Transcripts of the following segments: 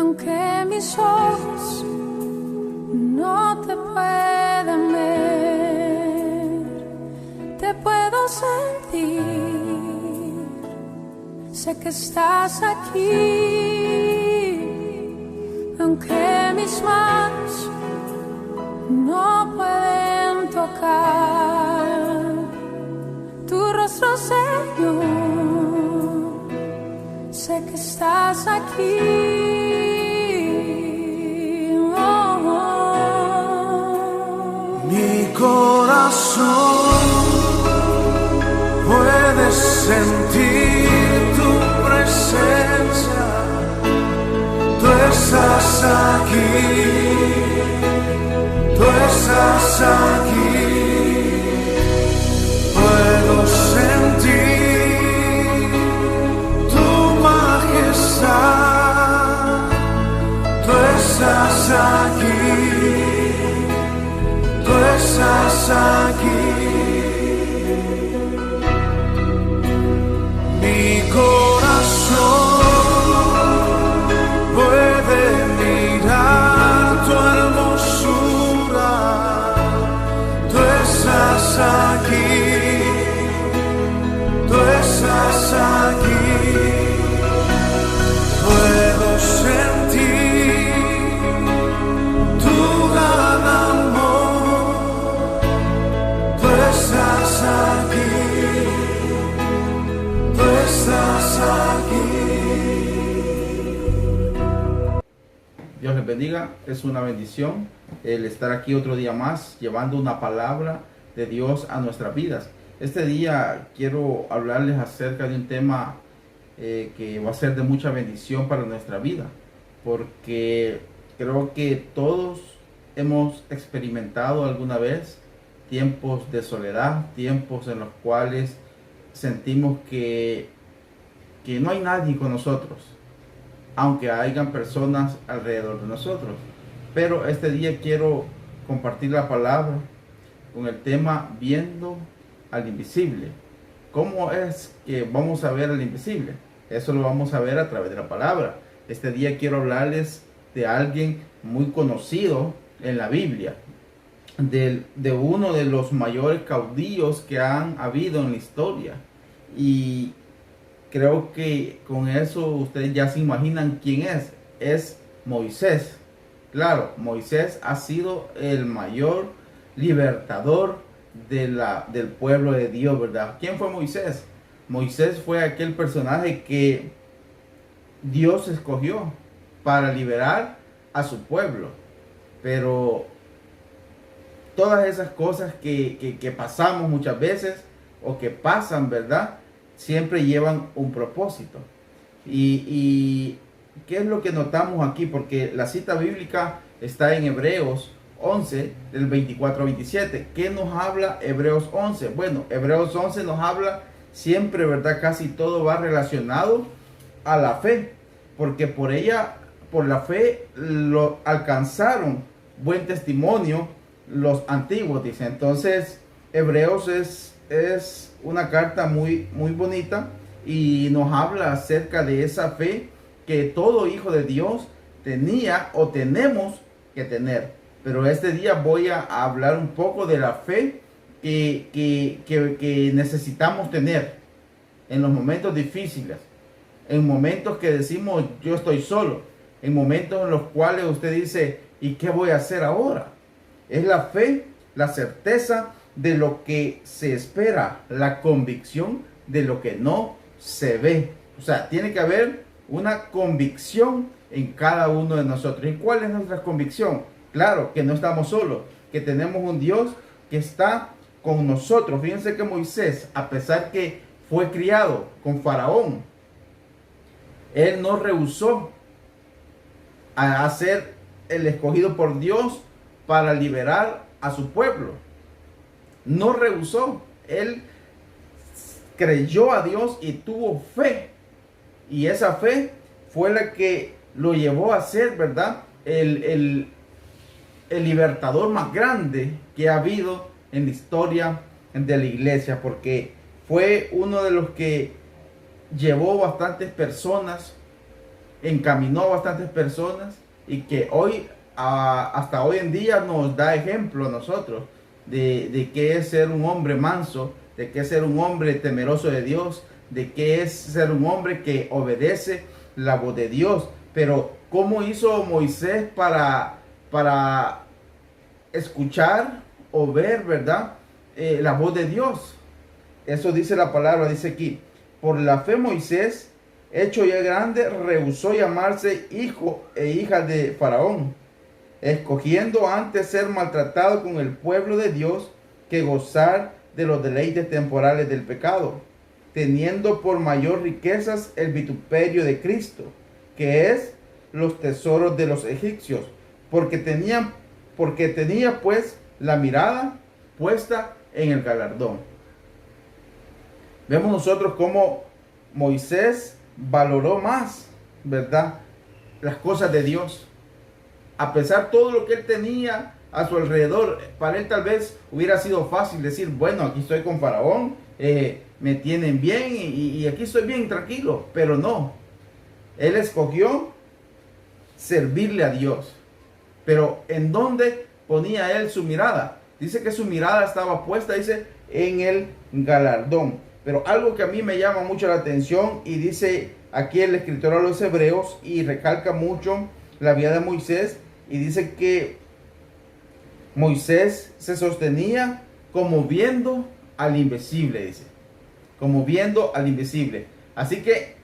aunque mis ojos no te puedan ver, te puedo sentir, sé que estás aquí, aunque mis manos no pueden tocar tu rostro, Señor, sé que estás aquí. Mi corazón puede sentir tu presencia, tú estás aquí, tú estás aquí. Puedo sentir tu majestad, tú estás aquí, tú estás aquí. Mi corazón puede mirar tu hermosura, tú estás aquí, tú estás aquí. Puedo sentir tu gran amor, tú estás aquí, tú estás aquí. Dios les bendiga, es una bendición el estar aquí otro día más llevando una palabra de Dios a nuestras vidas. Este día quiero hablarles acerca de un tema que va a ser de mucha bendición para nuestra vida, porque creo que todos hemos experimentado alguna vez tiempos de soledad, tiempos en los cuales sentimos que no hay nadie con nosotros, aunque hayan personas alrededor de nosotros. Pero este día quiero compartir la palabra con el tema viendo al invisible. ¿Cómo es que vamos a ver al invisible? Eso lo vamos a ver a través de la palabra. Este día quiero hablarles de alguien muy conocido en la Biblia, de uno de los mayores caudillos que han habido en la historia. Y creo que con eso ustedes ya se imaginan quién es. Es Moisés. Claro, Moisés ha sido el mayor libertador del pueblo de Dios, ¿verdad? ¿Quién fue Moisés? Moisés fue aquel personaje que Dios escogió para liberar a su pueblo. Pero todas esas cosas que pasamos muchas veces o que pasan, ¿verdad? Siempre llevan un propósito. Y ¿qué es lo que notamos aquí? Porque la cita bíblica está en Hebreos 11, del 24 al 27. ¿Qué nos habla Hebreos 11? Bueno, Hebreos 11 nos habla siempre, ¿verdad? Casi todo va relacionado a la fe, porque por ella, por la fe, lo alcanzaron buen testimonio los antiguos, dice. Entonces, Hebreos es una carta muy, muy bonita y nos habla acerca de esa fe que todo hijo de Dios tenía o tenemos que tener. Pero este día voy a hablar un poco de la fe que necesitamos tener en los momentos difíciles, en momentos que decimos yo estoy solo, en momentos en los cuales usted dice ¿y qué voy a hacer ahora? Es la fe, la certeza de lo que se espera, la convicción de lo que no se ve. O sea, tiene que haber una convicción en cada uno de nosotros. ¿Y cuál es nuestra convicción? Claro, que no estamos solos, que tenemos un Dios que está con nosotros. Fíjense que Moisés, a pesar que fue criado con Faraón, él no rehusó a ser el escogido por Dios para liberar a su pueblo. No rehusó. Él creyó a Dios y tuvo fe. Y esa fe fue la que lo llevó a ser, ¿verdad?, el libertador más grande que ha habido en la historia de la iglesia, porque fue uno de los que llevó bastantes personas encaminó a bastantes personas y que hoy, hasta hoy en día, nos da ejemplo a nosotros de qué es ser un hombre manso, de qué es ser un hombre temeroso de Dios, de qué es ser un hombre que obedece la voz de Dios. Pero ¿cómo hizo Moisés para escuchar o ver, verdad, la voz de Dios? Eso dice la palabra, dice aquí: por la fe Moisés, hecho ya grande, rehusó llamarse hijo e hija de Faraón, escogiendo antes ser maltratado con el pueblo de Dios que gozar de los deleites temporales del pecado, teniendo por mayor riquezas el vituperio de Cristo, que es los tesoros de los egipcios, porque tenía pues la mirada puesta en el galardón. Vemos nosotros cómo Moisés valoró más, ¿verdad?, las cosas de Dios. A pesar de todo lo que él tenía a su alrededor, para él tal vez hubiera sido fácil decir: bueno, aquí estoy con Faraón, me tienen bien y aquí estoy bien tranquilo. Pero no, él escogió servirle a Dios. Pero ¿en dónde ponía él su mirada? Dice que su mirada estaba puesta, dice, en el galardón. Pero algo que a mí me llama mucho la atención, y dice aquí el escritor a los Hebreos, y recalca mucho la vida de Moisés, y dice que Moisés se sostenía como viendo al invisible, dice, como viendo al invisible. Así que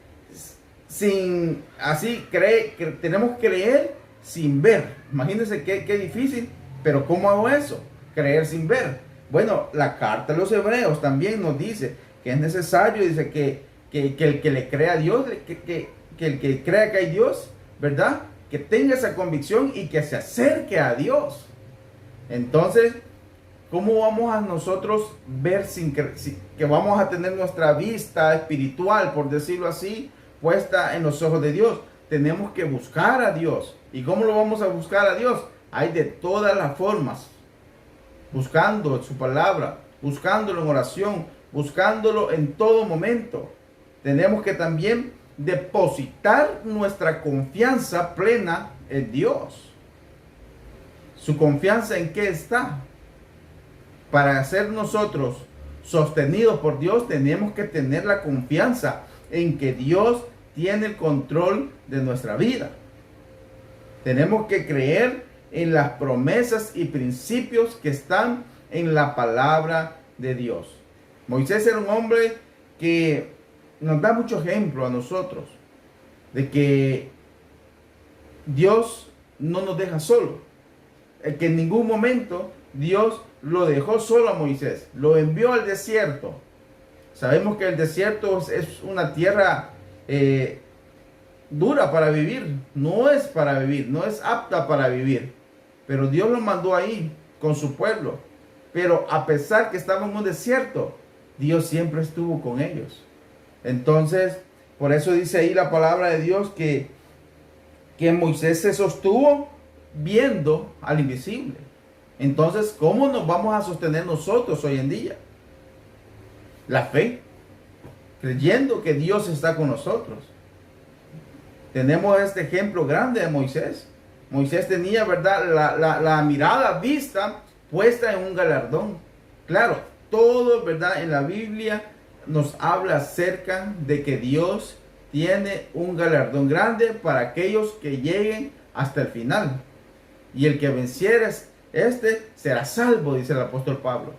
tenemos que creer sin ver. Imagínense qué difícil, pero ¿cómo hago eso? Creer sin ver. Bueno, la carta de los Hebreos también nos dice que es necesario, dice que el que le crea a Dios, que el que crea que hay Dios, ¿verdad?, que tenga esa convicción y que se acerque a Dios. Entonces, ¿cómo vamos a nosotros ver que vamos a tener nuestra vista espiritual, por decirlo así, puesta en los ojos de Dios? Tenemos que buscar a Dios. ¿Y cómo lo vamos a buscar a Dios? Hay de todas las formas. Buscando su palabra, buscándolo en oración, buscándolo en todo momento. Tenemos que también depositar nuestra confianza plena en Dios. ¿Su confianza en qué está? Para ser nosotros sostenidos por Dios, tenemos que tener la confianza en que Dios tiene el control de nuestra vida. Tenemos que creer en las promesas y principios que están en la palabra de Dios. Moisés era un hombre que nos da mucho ejemplo a nosotros de que Dios no nos deja solo. Que en ningún momento Dios lo dejó solo a Moisés, lo envió al desierto. Sabemos que el desierto es una tierra dura para vivir, no es para vivir, no es apta para vivir, pero Dios lo mandó ahí con su pueblo. Pero a pesar que estaban en un desierto, Dios siempre estuvo con ellos. Entonces, por eso dice ahí la palabra de Dios que Moisés se sostuvo viendo al invisible. Entonces, ¿cómo nos vamos a sostener nosotros hoy en día? La fe, creyendo que Dios está con nosotros. Tenemos este ejemplo grande de Moisés. Moisés tenía, ¿verdad?, la mirada vista puesta en un galardón. Claro, todo, ¿verdad?, en la Biblia nos habla acerca de que Dios tiene un galardón grande para aquellos que lleguen hasta el final. Y el que venciere será salvo, dice el apóstol Pablo.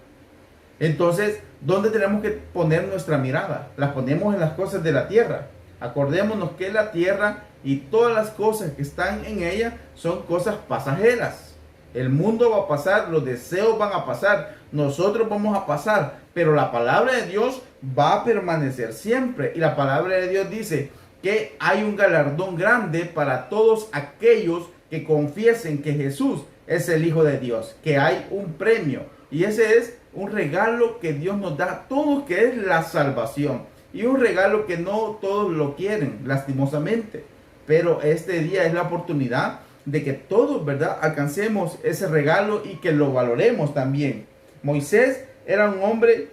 Entonces, ¿dónde tenemos que poner nuestra mirada? La ponemos en las cosas de la tierra. Acordémonos que la tierra y todas las cosas que están en ella son cosas pasajeras. El mundo va a pasar, los deseos van a pasar, nosotros vamos a pasar, pero la palabra de Dios va a permanecer siempre. Y la palabra de Dios dice que hay un galardón grande para todos aquellos que confiesen que Jesús es el Hijo de Dios, que hay un premio. Y ese es un regalo que Dios nos da a todos, que es la salvación. Y un regalo que no todos lo quieren, lastimosamente. Pero este día es la oportunidad de que todos, ¿verdad?, alcancemos ese regalo y que lo valoremos también. Moisés era un hombre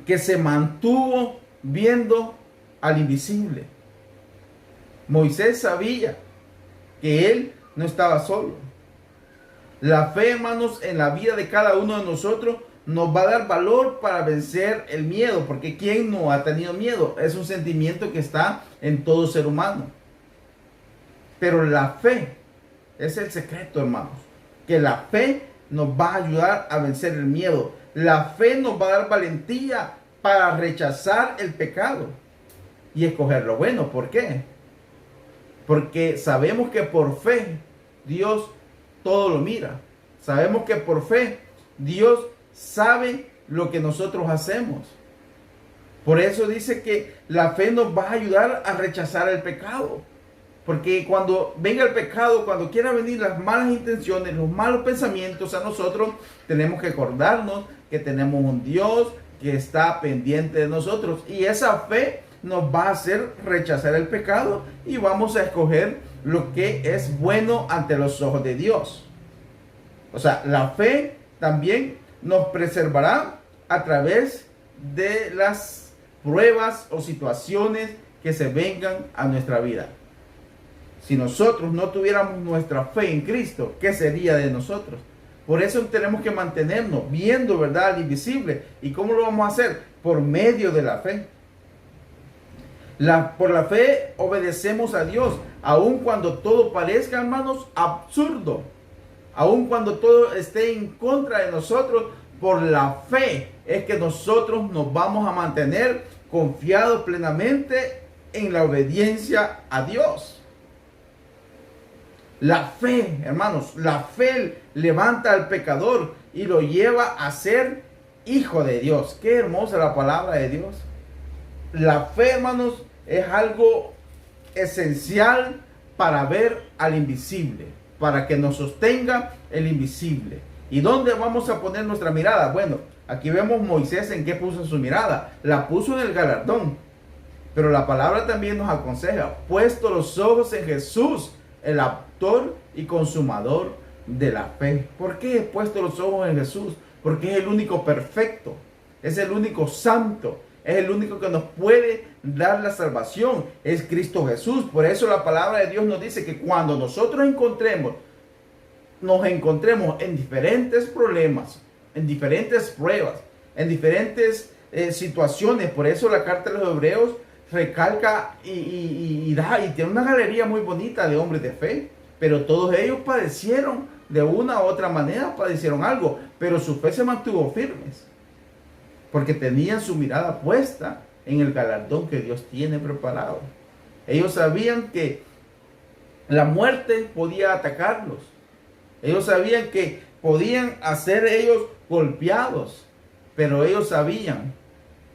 que se mantuvo viendo al invisible. Moisés sabía que él no estaba solo. La fe, hermanos, en la vida de cada uno de nosotros nos va a dar valor para vencer el miedo, porque ¿quién no ha tenido miedo? Es un sentimiento que está en todo ser humano. Pero la fe es el secreto, hermanos, que la fe nos va a ayudar a vencer el miedo. La fe nos va a dar valentía para rechazar el pecado y escoger lo bueno. ¿Por qué? Porque sabemos que por fe Dios todo lo mira. Sabemos que por fe Dios sabe lo que nosotros hacemos. Por eso dice que la fe nos va a ayudar a rechazar el pecado. Porque cuando venga el pecado, cuando quiera venir las malas intenciones, los malos pensamientos a nosotros, tenemos que acordarnos que tenemos un Dios que está pendiente de nosotros. Y esa fe nos va a hacer rechazar el pecado y vamos a escoger lo que es bueno ante los ojos de Dios. O sea, la fe también nos preservará a través de las pruebas o situaciones que se vengan a nuestra vida. Si nosotros no tuviéramos nuestra fe en Cristo, ¿qué sería de nosotros? Por eso tenemos que mantenernos viendo, ¿verdad?, al invisible. ¿Y cómo lo vamos a hacer? Por medio de la fe. Por la fe obedecemos a Dios, aun cuando todo parezca, hermanos, absurdo. Aun cuando todo esté en contra de nosotros, por la fe es que nosotros nos vamos a mantener confiados plenamente en la obediencia a Dios. La fe, hermanos, la fe levanta al pecador y lo lleva a ser hijo de Dios. Qué hermosa la palabra de Dios. La fe, hermanos, es algo esencial para ver al invisible, para que nos sostenga el invisible. ¿Y dónde vamos a poner nuestra mirada? Bueno, aquí vemos Moisés en qué puso su mirada. La puso en el galardón. Pero la palabra también nos aconseja, puesto los ojos en Jesús, el autor y consumador de la fe. ¿Por qué he puesto los ojos en Jesús? Porque es el único perfecto, es el único santo, es el único que nos puede dar la salvación, es Cristo Jesús. Por eso la palabra de Dios nos dice que cuando nosotros nos encontremos en diferentes problemas, en diferentes pruebas, en diferentes situaciones, por eso la carta de los Hebreos recalca y tiene una galería muy bonita de hombres de fe, pero todos ellos padecieron de una u otra manera, padecieron algo, pero su fe se mantuvo firmes, porque tenían su mirada puesta en el galardón que Dios tiene preparado. Ellos sabían que la muerte podía atacarlos, ellos sabían que podían ser ellos golpeados, pero ellos sabían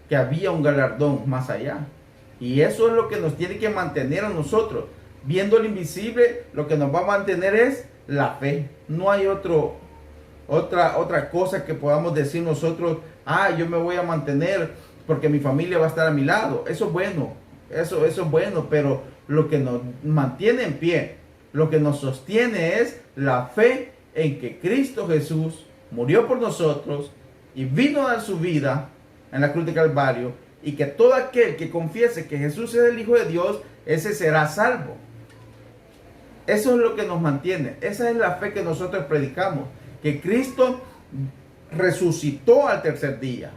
que había un galardón más allá. Y eso es lo que nos tiene que mantener a nosotros. Viendo el invisible, lo que nos va a mantener es la fe. No hay otra cosa que podamos decir nosotros, yo me voy a mantener porque mi familia va a estar a mi lado. Eso es bueno, eso es bueno, pero lo que nos mantiene en pie, lo que nos sostiene es la fe en que Cristo Jesús murió por nosotros y vino a dar su vida en la cruz de Calvario, y que todo aquel que confiese que Jesús es el Hijo de Dios, ese será salvo. Eso es lo que nos mantiene. Esa es la fe que nosotros predicamos, que Cristo resucitó al tercer día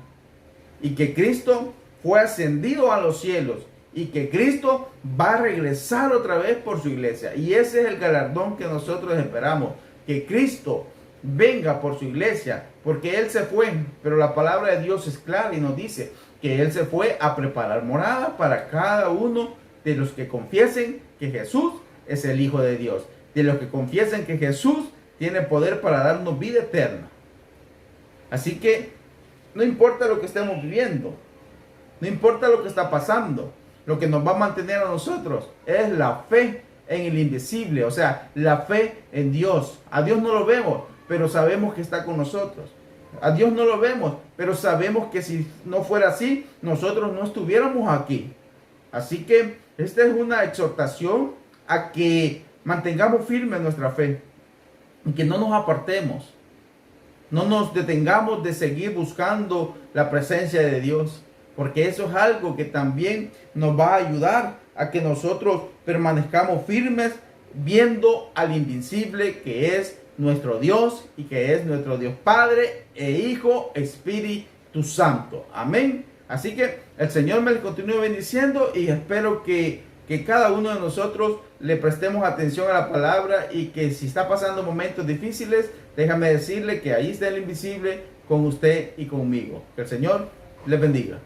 y que Cristo fue ascendido a los cielos y que Cristo va a regresar otra vez por su iglesia. Y ese es el galardón que nosotros esperamos, que Cristo venga por su iglesia, porque Él se fue, pero la palabra de Dios es clara y nos dice que Él se fue a preparar morada para cada uno de los que confiesen que Jesús es el Hijo de Dios, de los que confiesen que Jesús tiene poder para darnos vida eterna. Así que no importa lo que estemos viviendo, no importa lo que está pasando, lo que nos va a mantener a nosotros es la fe en el invisible, o sea, la fe en Dios. A Dios no lo vemos, pero sabemos que está con nosotros. A Dios no lo vemos, pero sabemos que si no fuera así, nosotros no estuviéramos aquí. Así que esta es una exhortación a que mantengamos firme nuestra fe y que no nos apartemos, no nos detengamos de seguir buscando la presencia de Dios, porque eso es algo que también nos va a ayudar a que nosotros permanezcamos firmes viendo al invencible que es nuestro Dios y que es nuestro Dios Padre e Hijo Espíritu Santo. Amén. Así que el Señor me continúe bendiciendo y espero que cada uno de nosotros le prestemos atención a la palabra y que si está pasando momentos difíciles, déjame decirle que ahí está el invisible con usted y conmigo. Que el Señor les bendiga.